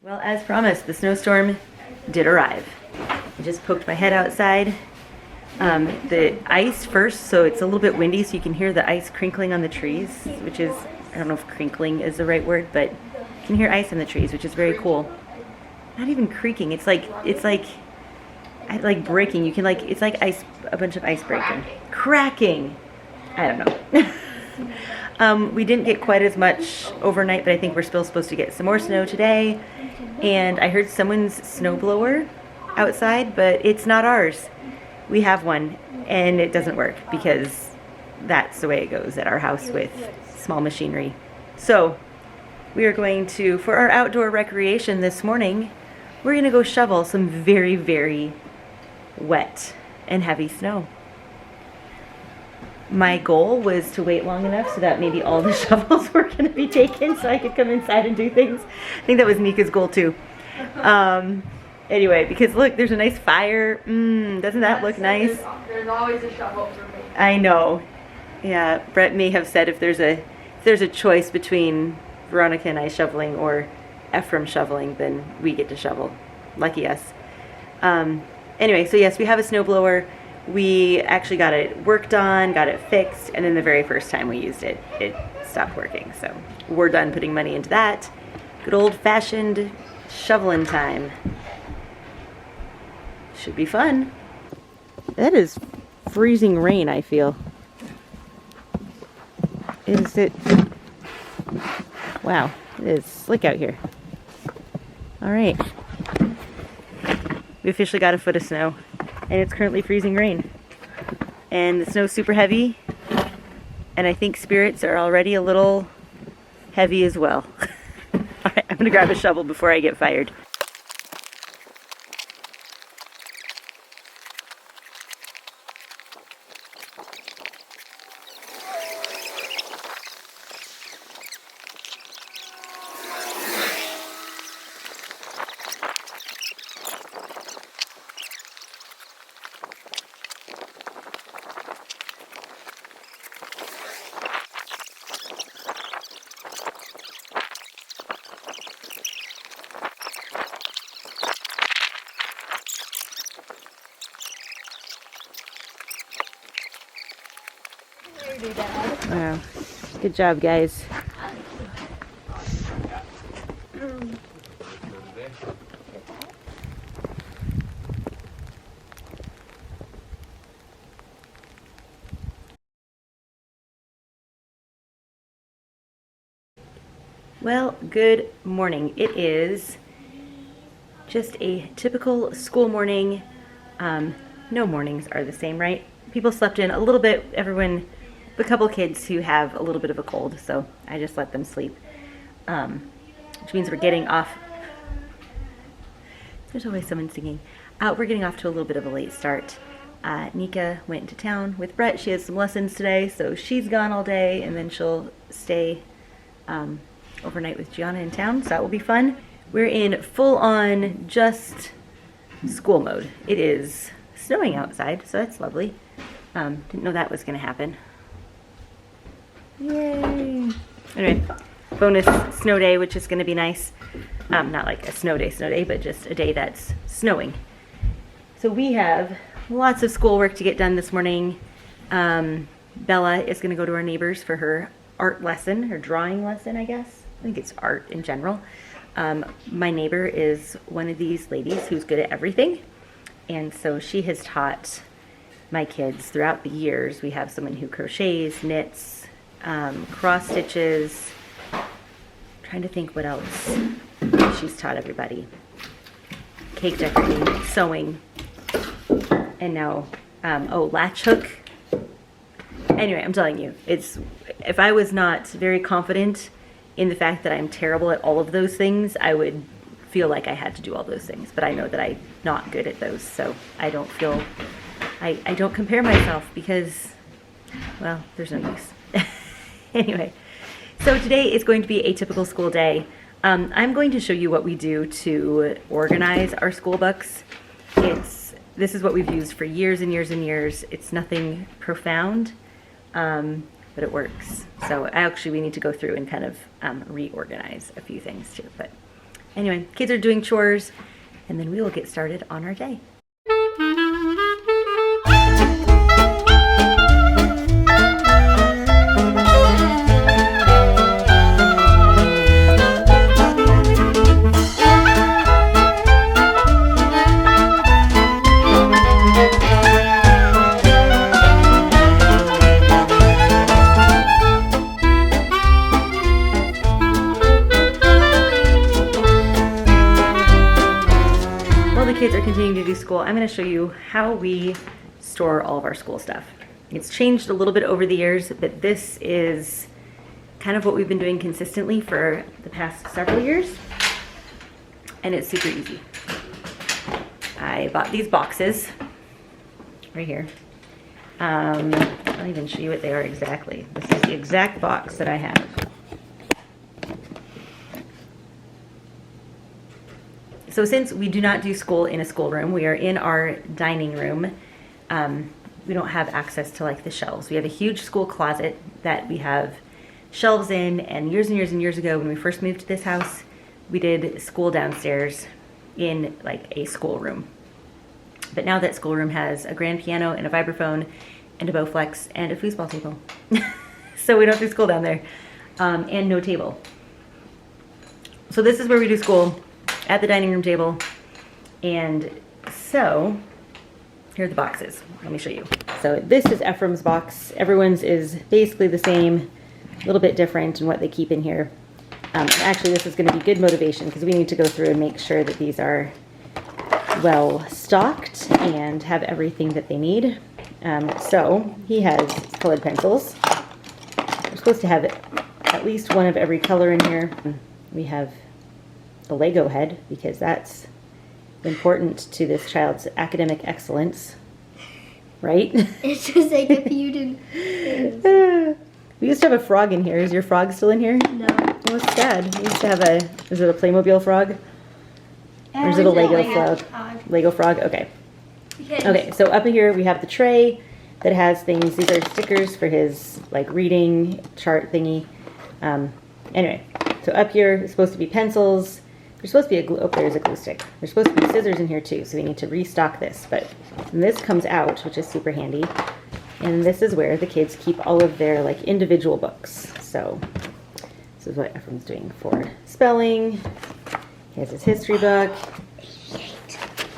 Well, as promised, the snowstorm did arrive. I just poked my head outside. The ice first, so it's a little bit windy, so you can hear the ice crinkling on the trees, which is, I don't know if crinkling is the right word, but you can hear ice in the trees, which is very cool. Not even creaking, it's like breaking. You can it's like ice, a bunch of ice breaking. Cracking! I don't know. We didn't get quite as much overnight, but I think we're still supposed to get some more snow today. And I heard someone's snowblower outside, but it's not ours. We have one, and it doesn't work because that's the way it goes at our house with small machinery. So we are going to, for our outdoor recreation this morning, we're going to go shovel some very, very wet and heavy snow. My goal was to wait long enough so that maybe all the shovels were going to be taken so I could come inside and do things. I think that was Nika's goal too. Anyway, because look, there's a nice fire. Doesn't that look nice? There's always a shovel for me. I know. Yeah, Brett may have said if there's a choice between Veronica and I shoveling or Ephraim shoveling, then we get to shovel. Lucky us. Anyway, so yes, we have a snowblower. We actually got it worked on, got it fixed, and then the very first time we used it, it stopped working. So we're done putting money into that. Good old-fashioned shoveling time. Should be fun. That is freezing rain, I feel. Is it? Wow, it is slick out here. All right. We officially got a foot of snow. And it's currently freezing rain. And the snow's super heavy. And I think spirits are already a little heavy as well. Alright, I'm gonna grab a shovel before I get fired. Wow. Good job, guys. Well, good morning. It is just a typical school morning. No mornings are the same, right? People slept in a little bit. A couple kids who have a little bit of a cold, so I just let them sleep. Which means we're getting off. There's always someone singing. We're getting off to a little bit of a late start. Nika went into town with Brett. She has some lessons today, so she's gone all day, and then she'll stay overnight with Gianna in town, so that will be fun. We're in full-on just school mode. It is snowing outside, so that's lovely. Didn't know that was going to happen. Yay! Anyway, bonus snow day, which is going to be nice. Not like a snow day, but just a day that's snowing. So we have lots of schoolwork to get done this morning. Bella is going to go to our neighbors for her art lesson, her drawing lesson, I guess. I think it's art in general. My neighbor is one of these ladies who's good at everything. And so she has taught my kids throughout the years. We have someone who crochets, knits, cross stitches. Trying to think what else she's taught everybody. Cake decorating, sewing, and now, latch hook. Anyway, I'm telling you, if I was not very confident in the fact that I'm terrible at all of those things, I would feel like I had to do all those things. But I know that I'm not good at those, so I don't feel, I don't compare myself because, well, there's no use. Anyway, so today is going to be a typical school day. I'm going to show you what we do to organize our school books. This is what we've used for years and years and years. It's nothing profound, but it works. So we need to go through and kind of reorganize a few things too. But Anyway, kids are doing chores, and then we will get started on our day. Kids are continuing to do school, I'm going to show you how we store all of our school stuff. It's changed a little bit over the years, but this is kind of what we've been doing consistently for the past several years, and it's super easy. I bought these boxes right here. I'll even show you what they are exactly. This is the exact box that I have. So since we do not do school in a schoolroom, we are in our dining room. We don't have access to like the shelves. We have a huge school closet that we have shelves in, and years and years ago when we first moved to this house, we did school downstairs in like a schoolroom. But now that schoolroom has a grand piano and a vibraphone and a Bowflex and a foosball table. So we don't do school down there, and no table. So this is where we do school, at the dining room table. And so here are the boxes. Let me show you. So this is Ephraim's box. Everyone's is basically the same, a little bit different in what they keep in here. Actually, this is going to be good motivation because we need to go through and make sure that these are well stocked and have everything that they need. So he has colored pencils. We're supposed to have at least one of every color in here. We have a Lego head because that's important to this child's academic excellence, right? It's just like a few. We used to have a frog in here. Is your frog still in here? No. Oh, it's sad. We used to have is it a Playmobil frog? Or is it a Lego frog? Lego frog? Okay. Okay, so up here we have the tray that has things. These are stickers for his like reading chart thingy. Anyway, so up here is supposed to be pencils. There's supposed to be a glue, oh, there's a glue stick. There's supposed to be scissors in here too, so we need to restock this. But this comes out, which is super handy. And this is where the kids keep all of their like individual books. So this is what Ephraim's doing for spelling. He has his history book.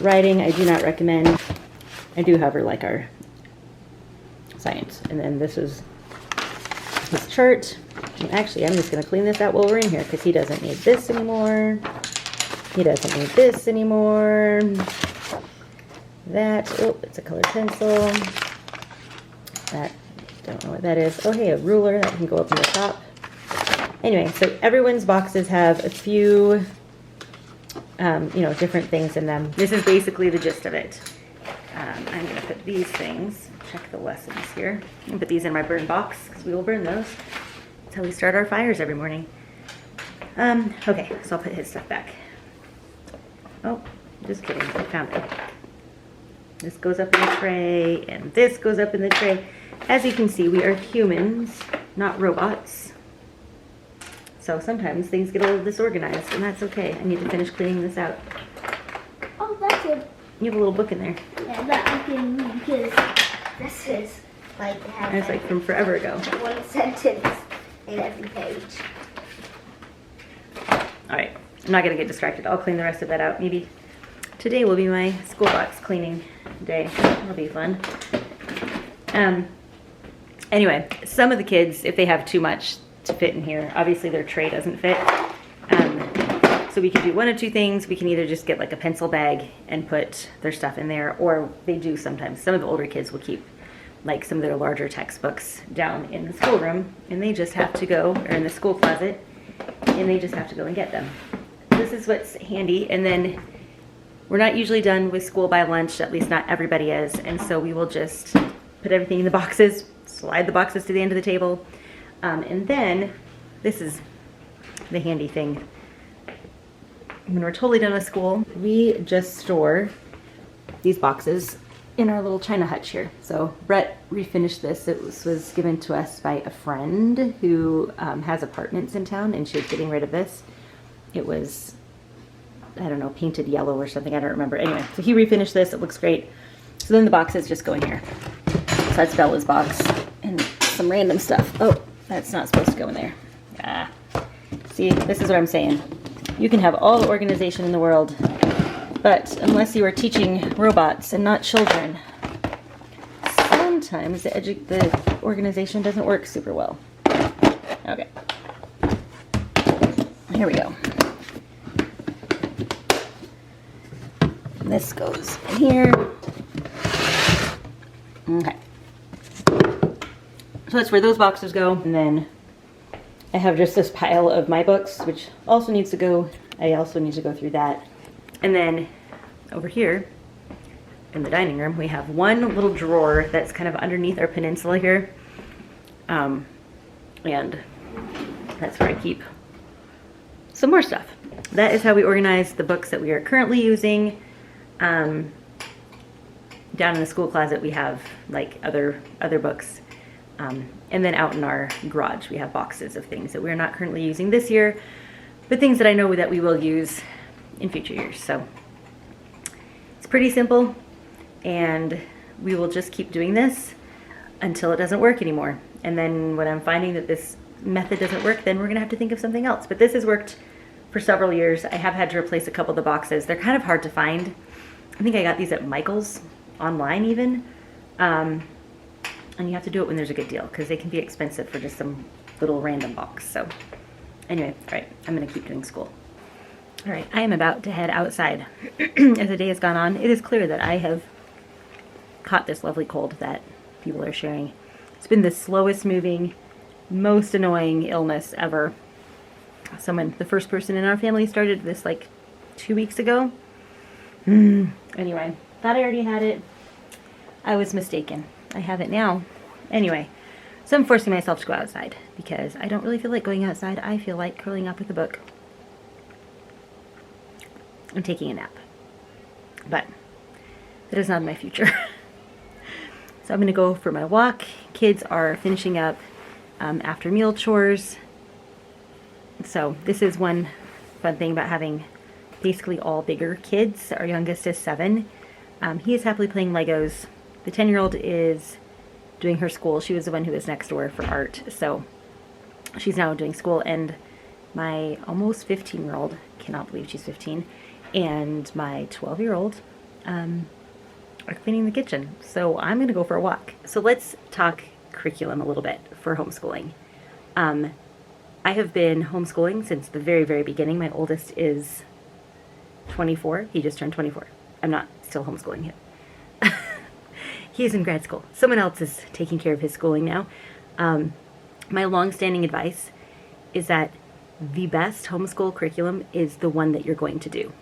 Writing, I do not recommend. I do, however, like our science. And then this is his chart. And actually, I'm just going to clean this out while we're in here because he doesn't need this anymore. He doesn't need this anymore. That, oh, it's a colored pencil. That, don't know what that is. Oh, hey, a ruler that can go up in the top. Anyway, so everyone's boxes have a few, different things in them. This is basically the gist of it. I'm going to put these things, check the lessons here, and put these in my burn box because we will burn those. That's how we start our fires every morning. Okay, so I'll put his stuff back. Oh, just kidding, I found it. This goes up in the tray, and this goes up in the tray. As you can see, we are humans, not robots. So sometimes things get a little disorganized, and that's okay. I need to finish cleaning this out. Oh, that's it. You have a little book in there. Yeah, that I can read because this is like It's like from forever ago. one sentence in every page. All right, I'm not gonna get distracted. I'll clean the rest of that out. Maybe today will be my school box cleaning day. That'll be fun. Anyway, some of the kids, if they have too much to fit in here, obviously their tray doesn't fit. So we could do one of two things. We can either just get like a pencil bag and put their stuff in there, or they do sometimes. Some of the older kids will keep like some of their larger textbooks down in the schoolroom, and they just have to go, or in the school closet, and they just have to go and get them. This is what's handy. And then we're not usually done with school by lunch, at least not everybody is, and so we will just put everything in the boxes, slide the boxes to the end of the table, and then this is the handy thing. When we're totally done with school, we just store these boxes in our little China hutch here. So Brett refinished this. It was given to us by a friend who has apartments in town, and she was getting rid of this. It was I don't know, painted yellow or something. I don't remember. Anyway, so he refinished this. It looks great. So then the boxes just go in here. So that's Bella's box and some random stuff. Oh, that's not supposed to go in there. Ah. See, this is what I'm saying. You can have all the organization in the world, but unless you are teaching robots and not children, sometimes the organization doesn't work super well. Okay. Here we go. This goes in here. Okay. So that's where those boxes go. And then I have just this pile of my books, which also needs to go. I also need to go through that. And then over here in the dining room, we have one little drawer that's kind of underneath our peninsula here. And that's where I keep some more stuff. That is how we organize the books that we are currently using. Down in the school closet, we have like other books. And then out in our garage, we have boxes of things that we're not currently using this year, but things that I know that we will use in future years. So it's pretty simple, and we will just keep doing this until it doesn't work anymore. And then when I'm finding that this method doesn't work, then we're gonna have to think of something else. But this has worked for several years. I have had to replace a couple of the boxes. They're kind of hard to find. I think I got these at Michael's online even. And you have to do it when there's a good deal, because they can be expensive for just some little random box. So anyway, all right, I'm gonna keep doing school. All right, I am about to head outside. As the day has gone on, it is clear that I have caught this lovely cold that people are sharing. It's been the slowest moving, most annoying illness ever. The first person in our family started this like 2 weeks ago. Anyway, thought I already had it. I was mistaken. I have it now. Anyway, so I'm forcing myself to go outside because I don't really feel like going outside. I feel like curling up with a book and taking a nap. But that is not my future. So I'm going to go for my walk. Kids are finishing up after meal chores. So this is one fun thing about having basically all bigger kids. Our youngest is 7. He is happily playing Legos. The 10-year-old is doing her school. She was the one who was next door for art. So she's now doing school. And my almost 15-year-old, cannot believe she's 15, and my 12-year-old are cleaning the kitchen. So I'm going to go for a walk. So let's talk curriculum a little bit for homeschooling. I have been homeschooling since the very, very beginning. My oldest is 24. He just turned 24. I'm not still homeschooling him. He is in grad school. Someone else is taking care of his schooling now. My long-standing advice is that the best homeschool curriculum is the one that you're going to do.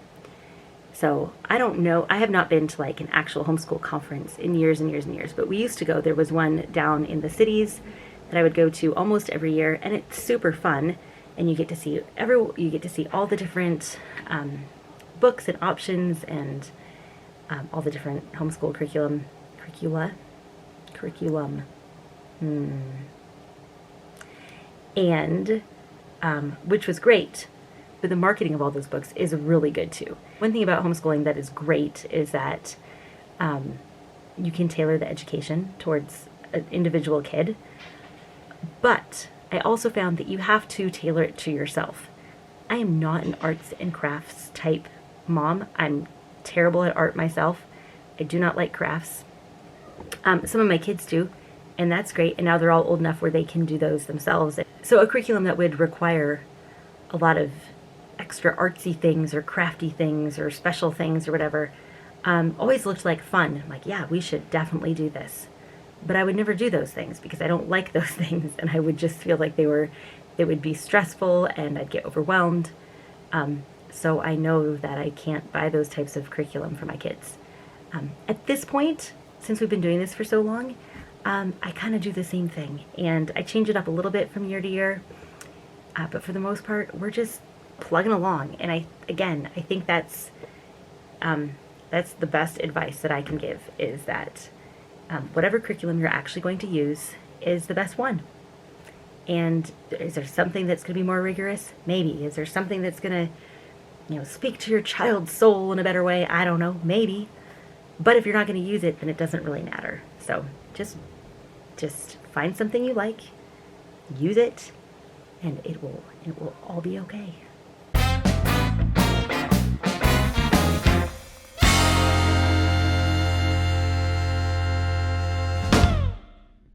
So I don't know. I have not been to like an actual homeschool conference in years and years and years, but we used to go. There was one down in the cities that I would go to almost every year, and it's super fun. And you get to see all the different books and options and all the different homeschool curriculum, and which was great. But the marketing of all those books is really good too. One thing about homeschooling that is great is that you can tailor the education towards an individual kid. But I also found that you have to tailor it to yourself. I am not an arts and crafts type mom. I'm terrible at art myself. I do not like crafts. Some of my kids do, and that's great. And now they're all old enough where they can do those themselves. So a curriculum that would require a lot of extra artsy things or crafty things or special things or whatever always looked like fun. I'm like, yeah, we should definitely do this. But I would never do those things because I don't like those things, and I would just feel like they would be stressful and I'd get overwhelmed. So I know that I can't buy those types of curriculum for my kids. At this point, since we've been doing this for so long, I kind of do the same thing, and I change it up a little bit from year to year. But for the most part, we're just plugging along. And I think that's the best advice that I can give, is that whatever curriculum you're actually going to use is the best one. And is there something that's going to be more rigorous? Maybe. Is there something that's going to, speak to your child's soul in a better way. I don't know, maybe. But if you're not going to use it, then it doesn't really matter. So just find something you like, use it, and it will all be okay.